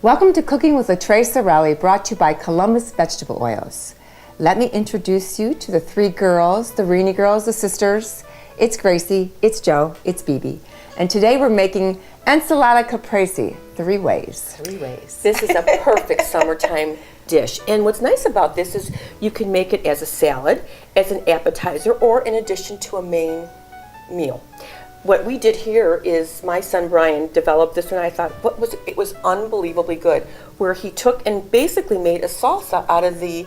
Welcome to Cooking with LaTrey Sorelli, brought to you by Columbus Vegetable Oils. Let me introduce you to the three girls, the Rini girls, the sisters. It's Gracie, it's Jo, it's Bibi. And today we're making Insalata Caprese, 3 ways. 3 ways. This is a perfect summertime dish. And what's nice about this is you can make it as a salad, as an appetizer, or in addition to a main meal. What we did here is my son Brian developed this, and I thought, it was unbelievably good, where he took and basically made a salsa out of the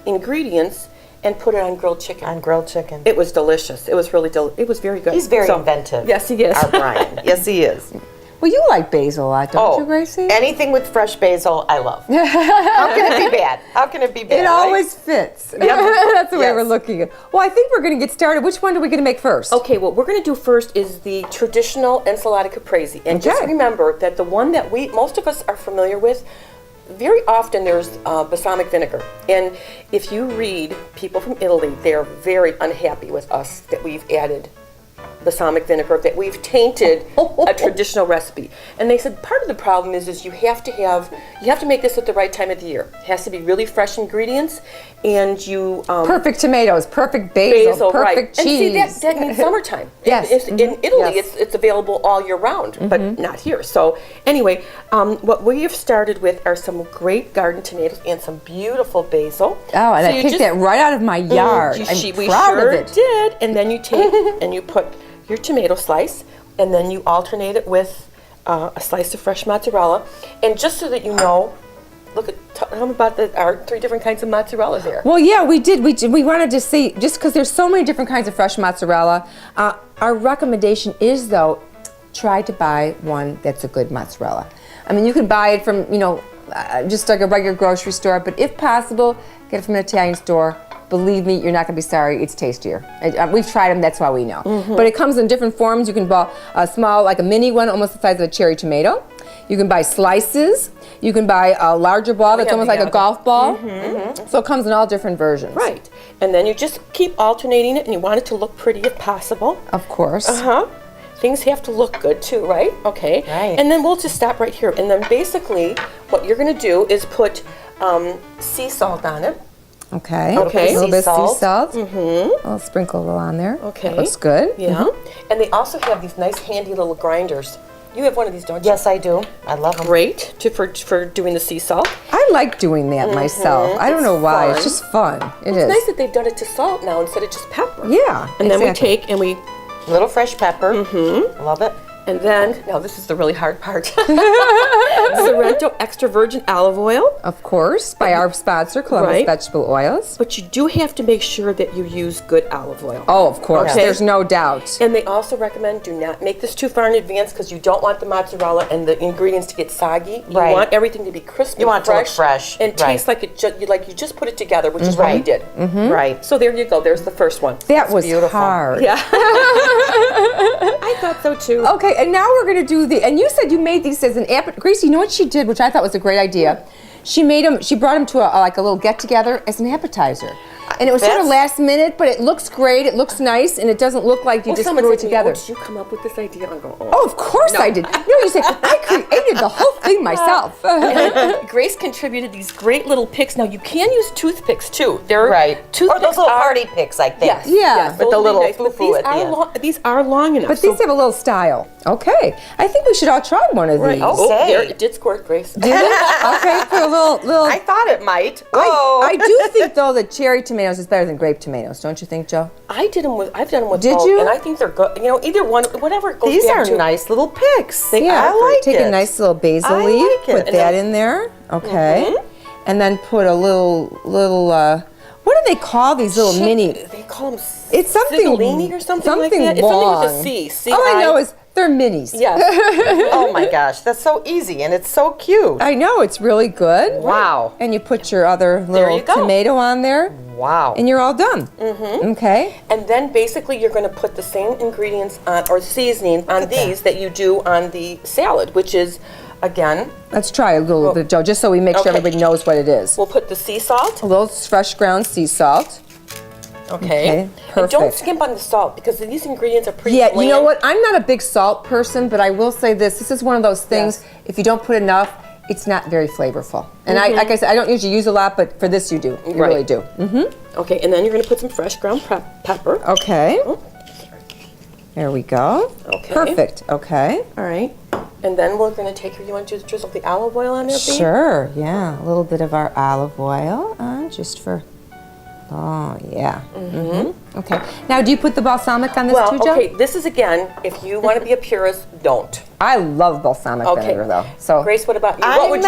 ingredients and put it on grilled chicken. On grilled chicken. It was delicious. It was really it was very good. He's very inventive. Yes, he is. Our Brian. Yes, he is. Well, you like basil a lot, don't you, Gracie? Anything with fresh basil, I love. How can it be bad? How can it be bad? It always fits. Yep. That's the way we're looking at it. Well, I think we're going to get started. Which one are we going to make first? Okay, what we're going to do first is the traditional Insalata Caprese. And just remember that the one that most of us are familiar with, very often there's balsamic vinegar. And if you read people from Italy, they're very unhappy with us that we've added balsamic vinegar, that we've tainted a traditional recipe. And they said part of the problem is you have to make this at the right time of the year. It has to be really fresh ingredients, and you perfect tomatoes, perfect basil, perfect cheese. And see, that means summertime. Yes. In Italy, it's available all year round, but not here. So anyway, what we have started with are some great garden tomatoes and some beautiful basil. Oh, and I picked that right out of my yard. I'm proud of it. Did. And then you take and you put your tomato slice, and then you alternate it with a slice of fresh mozzarella. And just so that you know, tell me about our 3 different kinds of mozzarella here. Well, yeah, we did. We wanted to see, just because there's so many different kinds of fresh mozzarella, our recommendation is, though, try to buy one that's a good mozzarella. I mean, you can buy it from, just like a regular grocery store, but if possible, get it from an Italian store. Believe me, you're not going to be sorry. It's tastier. We've tried them. That's why we know. But it comes in different forms. You can buy a small, like a mini one, almost the size of a cherry tomato. You can buy slices. You can buy a larger ball that's almost like a golf ball. So it comes in all different versions. Right. And then you just keep alternating it, and you want it to look pretty if possible. Of course. Things have to look good too, right? Okay. Right. And then we'll just stop right here. And then basically, what you're going to do is put sea salt on it. Okay. A little bit of sea salt. Mm-hmm. I'll sprinkle a little on there. Okay. That looks good. Yeah. And they also have these nice handy little grinders. You have one of these, don't you? Yes, I do. I love them. Great for doing the sea salt. I like doing that myself. I don't know why. It's just fun. It's nice that they've done it to salt now instead of just pepper. Yeah. And then we take and we... Little fresh pepper. Love it. And then, now this is the really hard part. Sorrento extra virgin olive oil. Of course, by our sponsor, Columbus Vegetable Oils. But you do have to make sure that you use good olive oil. Oh, of course. Okay. There's no doubt. And they also recommend do not make this too far in advance because you don't want the mozzarella and the ingredients to get soggy. You want everything to be crisp You want it to look fresh. and taste like you just put it together, which is what we did. Right. So there you go. There's the first one. That was beautiful. Hard. Yeah. I thought so too. Okay, and now we're going to do and you said you made these as an appetizer. Gracie, you know what she did, which I thought was a great idea? She brought them to a little get-together as an appetizer. And it was sort of last minute, but it looks great, it looks nice, and it doesn't look like you just threw it together. Did you come up with this idea? I'm going, oh, of course I did. No, you said, I created the whole thing myself. Grace contributed these great little picks. Now, you can use toothpicks, too. They're Toothpicks or those little party picks, I think. Yes. Yeah. With the little foo-foo at the end. These are long enough. But these have a little style. Okay. I think we should all try one of these. Oh, there, it did squirt, Grace. Did it? Okay, put a little... I thought it might. I do think, though, that cherry tomatoes is better than grape tomatoes, don't you think, Jo? I've done them with Did both, you? and I think they're good. Either one, whatever it goes These back are to. nice little picks. Yeah, I like take it. a nice little basil leaf, like it. put that in there, okay, and then put a little. What do they call these little mini? They call them. It's something cipollini or something like that. Long. It's something with a C. All I know is they're minis. Yes. Oh my gosh, that's so easy and it's so cute. I know, it's really good. Wow. And you put your other little tomato on there. Wow. And you're all done. Okay. And then basically you're going to put the same ingredients on, or seasoning on these that you do on the salad, which is, again... Let's try a little bit, Jo, just so we make sure everybody knows what it is. We'll put the sea salt. A little fresh ground sea salt. Okay. Perfect. And don't skimp on the salt because these ingredients are pretty Yeah, bland. you know what? I'm not a big salt person, but I will say this. This is one of those things, if you don't put enough, it's not very flavorful. And I, like I said, I don't usually use a lot, but for this you do. You really do. Okay, and then you're going to put some fresh ground pepper. Okay. There we go. Okay. Perfect. Okay. All right. And then we're going to take, you want to drizzle the olive oil on there, Bea? Sure. Yeah. A little bit of our olive oil just for. Oh yeah. Okay. Now, do you put the balsamic on this too, Joe? Okay. This is again, if you want to be a purist, don't. I love balsamic vinegar though. So Grace, what about you? I'm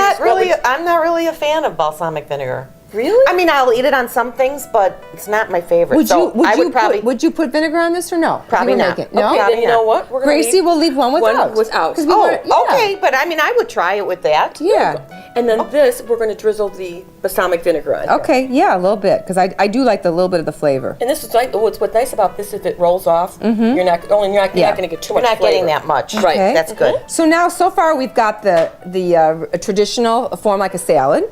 not really a fan of balsamic vinegar. Really? I mean, I'll eat it on some things, but it's not my favorite. would you put vinegar on this or no? Probably You would not. make it. No. Okay, then you know what? We're gonna Gracie leave will leave one without. One without. 'Cause we Oh, want- yeah. okay, but I mean, I would try it with that. Yeah. And then this, we're going to drizzle the balsamic vinegar on. Here. Okay. Yeah, a little bit because I do like the little bit of the flavor. And this is like, what's nice about this is if it rolls off, you're not going to get too much. You're not getting flavor. that much. Right. Okay. That's good. So now, so far, we've got the traditional form like a salad.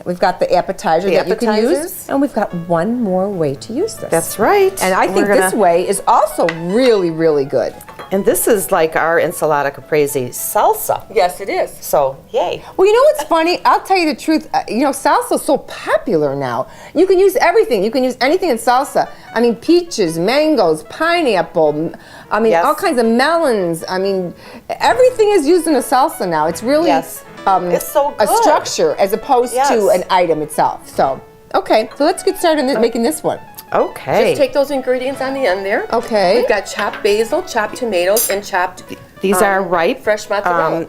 We've got the appetizer that you can use, appetizers. and we've got one more way to use this. That's right. And I think this way is also really, really good. And this is like our Insalata Caprese salsa. Yes, it is. So, yay. Well, you know what's funny? I'll tell you the truth. Salsa is so popular now. You can use everything. You can use anything in salsa. I mean, peaches, mangoes, pineapple. I mean, Yes. all kinds of melons. I mean, everything is used in a salsa now. It's really Yes. It's so a good. structure as opposed Yes. to an item itself. So, okay, so let's get started on making this one. Okay. Just take those ingredients on the end there. Okay. We've got chopped basil, chopped tomatoes, and chopped. These are ripe, fresh mozzarella.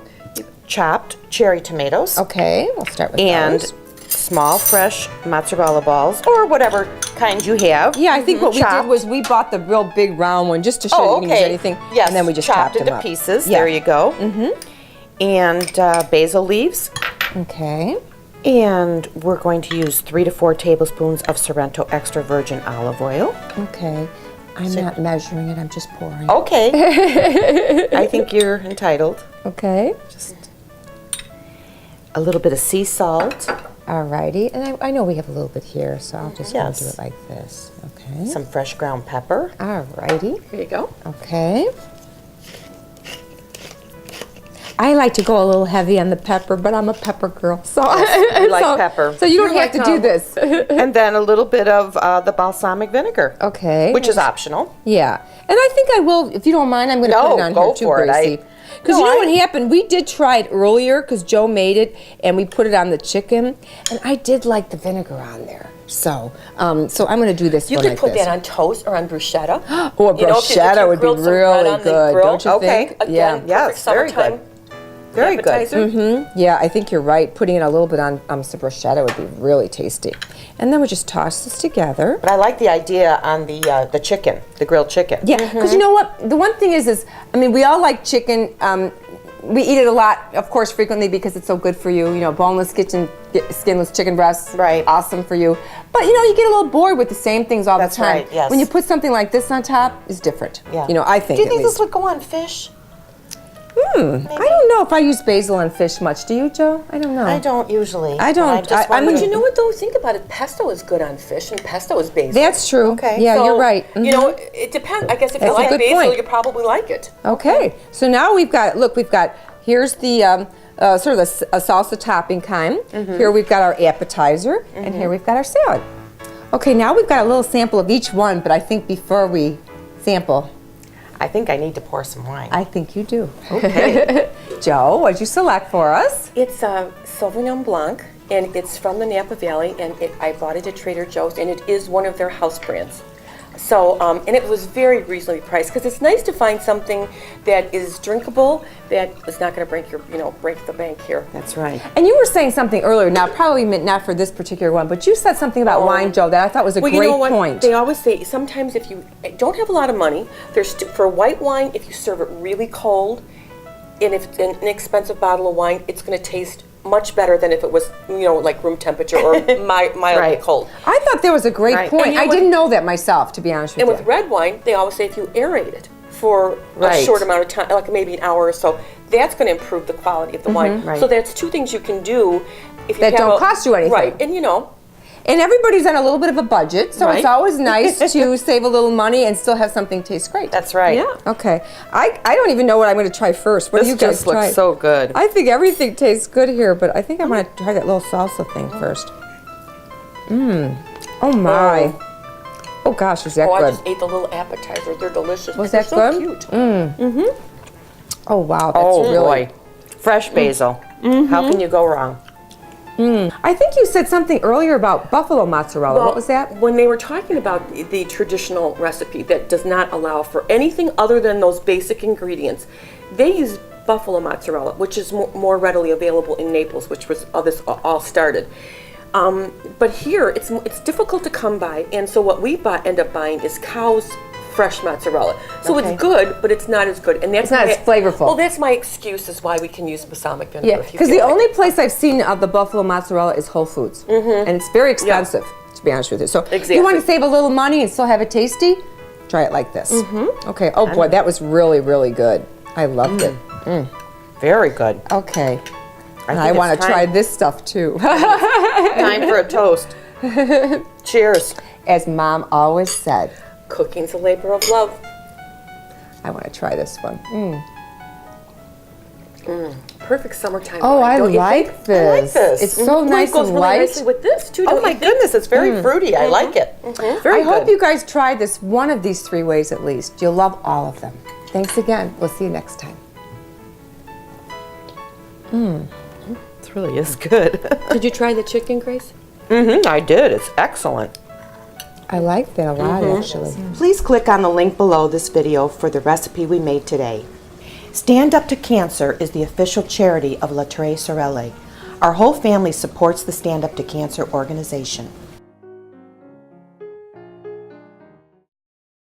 chopped cherry tomatoes. Okay, we'll start with And those. small, fresh mozzarella balls, or whatever kind you have. Yeah, I think what we Chopped. did was we bought the real big round one just to show Oh, you can use okay. anything. Yes, And then we just chopped them into up. pieces. Yeah. There you go. And basil leaves. Okay. And we're going to use 3 to 4 tablespoons of Sorrento extra virgin olive oil. Okay. I'm not measuring it, I'm just pouring. Okay. I think you're entitled. Okay. A little bit of sea salt, Alrighty. And I know we have a little bit here, so I'll just Yes. do it like this. Okay. some fresh ground pepper. Alrighty. There you go. Okay. I like to go a little heavy on the pepper, but I'm a pepper girl, so we like pepper. So you don't You're have to like, do this. And then a little bit of the balsamic vinegar. Okay. Which is optional. Yeah, and I think I will, if you don't mind, I'm going to No, put it on go here too, for it. Gracie. Because you know what happened? We did try it earlier because Joe made it, and we put it on the chicken, and I did like the vinegar on there. So, so I'm going to do this You one could like put this. that on toast or on bruschetta. Or You know, if you bruschetta would be grilled some bread really on the good, grill, don't you okay. think? Again, Yeah. perfect Yes, very summertime good. Very good. appetizer. Yeah, I think you're right. Putting it a little bit on some bruschetta would be really tasty. And then we just toss this together. But I like the idea on the chicken, the grilled chicken. Yeah, because you know what? The one thing is, I mean, we all like chicken. We eat it a lot, of course, frequently because it's so good for you. You know, boneless skinless chicken breasts, Right. awesome for you. But you know, you get a little bored with the same things all That's the time. right, yes. When you put something like this on top, it's different. Yeah. You know, I think. Do you at think least. this would go on fish? I don't know if I use basil on fish much. Do you, Joe? I don't know. I don't usually. I don't. But just I mean, wondered. But you know what though? Think about it. Pesto is good on fish, and pesto is basil. That's true. Okay. Yeah, So, you're right. You know, it depends. I guess if That's you a like good basil, point. you probably like it. Okay, so now we've got, here's the sort of a salsa topping kind. Here we've got our appetizer, and here we've got our salad. Okay, now we've got a little sample of each one, but I think before we sample, I think I need to pour some wine. I think you do. Okay. Joe, what'd you select for us? It's a Sauvignon Blanc, and it's from the Napa Valley, and I bought it at Trader Joe's, and it is one of their house brands. So, and it was very reasonably priced because it's nice to find something that is drinkable that is not going to break break the bank here. That's right. And you were saying something earlier, now probably not for this particular one, but you said something about wine, Joe, that I thought was a Well, great you know what? point. They always say sometimes if you don't have a lot of money, for white wine, if you serve it really cold, and if it's an inexpensive bottle of wine, it's going to taste much better than if it was, like room temperature or mildly Right. cold. I thought that was a great Right. point. And you know I what? didn't know that myself, to be honest with And you. with red wine, they always say if you aerate it for a Right. short amount of time, like maybe an hour or so, that's going to improve the quality of the wine. Right. So that's two things you can do if you That have don't cost you anything. Right, and And everybody's on a little bit of a budget, so it's Right. always nice to save a little money and still have something taste great. That's right. Yeah. Okay. I don't even know what I'm going to try first. What do This you guys just looks try? so good. I think everything tastes good here, but I think I'm going to try that little salsa thing first. Oh my. Oh gosh, is that Oh, I good? just ate the little appetizer. They're delicious. Was They're that so good? cute. Oh wow, that's Oh really. boy. Fresh basil. How can you go wrong? I think you said something earlier about buffalo mozzarella. What was that? When they were talking about the traditional recipe that does not allow for anything other than those basic ingredients, they use buffalo mozzarella, which is more readily available in Naples, which was how this all started. But here, it's difficult to come by, and so what we end up buying is cow's fresh mozzarella. So Okay. it's good, but it's not as good, and that's It's not as flavorful. Well, that's my excuse is why we can use balsamic vinegar. Yeah, if you because feel the like only it. place I've seen of the buffalo mozzarella is Whole Foods, and it's very expensive, to be honest with you. So if you want to Exactly. save a little money and still have it tasty, try it like this. Okay. Oh boy, that was really, really good. I loved it. Very good. Okay. And think I want it's to try time. this stuff too. Time for a toast. Cheers. As Mom always said, Cooking's a labor of love. I want to try this one. Perfect summertime. Oh, wine, I don't you like think? this. I like this. It's so Well, nice it goes and really light. nicely with this too. Oh don't my you think? goodness, it's very fruity. I like it. Very I hope good. you guys tried this one of these 3 ways at least. You'll love all of them. Thanks again. We'll see you next time. This really is good. Did you try the chicken, Grace? I did. It's excellent. I like that a lot, actually. Please click on the link below this video for the recipe we made today. Stand Up to Cancer is the official charity of La Tre Sorelle. Our whole family supports the Stand Up to Cancer organization.